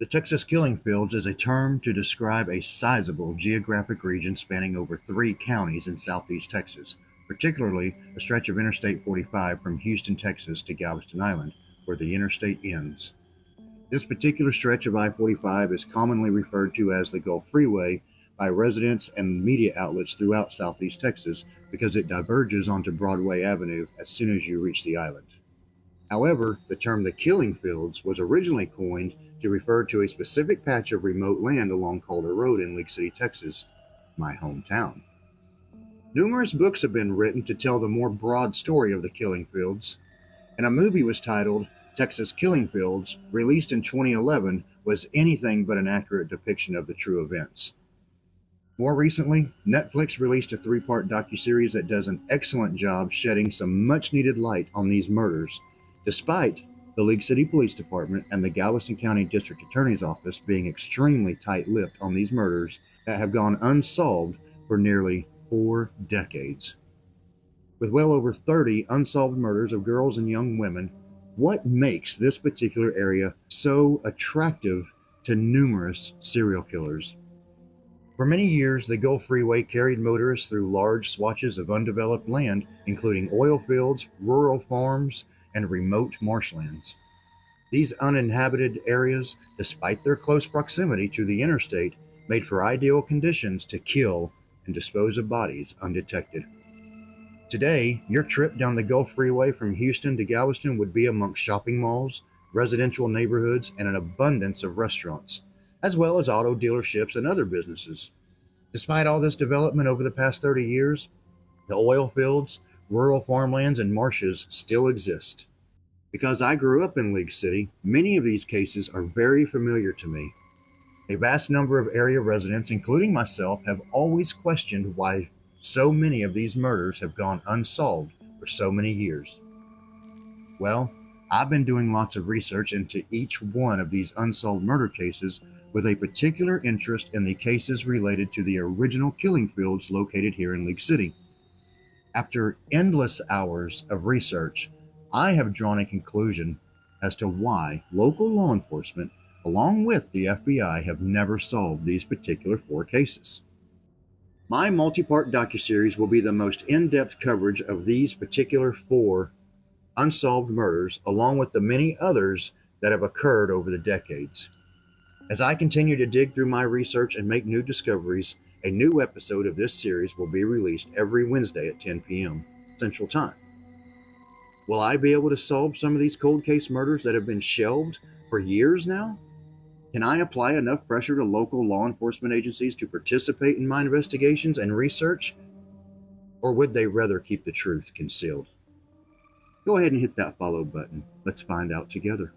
The Texas Killing Fields is a term to describe a sizable geographic region spanning over 3 counties in southeast Texas, particularly a stretch of Interstate 45 from Houston, Texas to Galveston Island, where the interstate ends. This particular stretch of I-45 is commonly referred to as the Gulf Freeway by residents and media outlets throughout southeast Texas because it diverges onto Broadway Avenue as soon as you reach the island. However, the term the Killing Fields was originally coined to refer to a specific patch of remote land along Calder Road in League City, Texas, my hometown. Numerous books have been written to tell the more broad story of the Killing Fields, and a movie was titled Texas Killing Fields, released in 2011, was anything but an accurate depiction of the true events. More recently, Netflix released a 3-part docuseries that does an excellent job shedding some much-needed light on these murders, despite the League City Police Department and the Galveston County District Attorney's Office being extremely tight-lipped on these murders that have gone unsolved for nearly 4 decades. With well over 30 unsolved murders of girls and young women, what makes this particular area so attractive to numerous serial killers? For many years, the Gulf Freeway carried motorists through large swatches of undeveloped land, including oil fields, rural farms, and remote marshlands. These uninhabited areas, despite their close proximity to the interstate, made for ideal conditions to kill and dispose of bodies undetected. Today, your trip down the Gulf Freeway from Houston to Galveston would be amongst shopping malls, residential neighborhoods, and an abundance of restaurants, as well as auto dealerships and other businesses. Despite all this development over the past 30 years, the oil fields, rural farmlands, and marshes still exist. Because I grew up in League City, many of these cases are very familiar to me. A vast number of area residents, including myself, have always questioned why so many of these murders have gone unsolved for so many years. Well, I've been doing lots of research into each one of these unsolved murder cases with a particular interest in the cases related to the original killing fields located here in League City. After endless hours of research, I have drawn a conclusion as to why local law enforcement, along with the FBI, have never solved these particular 4 cases. My multi-part docuseries will be the most in-depth coverage of these particular 4 unsolved murders, along with the many others that have occurred over the decades. As I continue to dig through my research and make new discoveries, a new episode of this series will be released every Wednesday at 10 p.m. Central Time. Will I be able to solve some of these cold case murders that have been shelved for years now? Can I apply enough pressure to local law enforcement agencies to participate in my investigations and research? Or would they rather keep the truth concealed? Go ahead and hit that follow button. Let's find out together.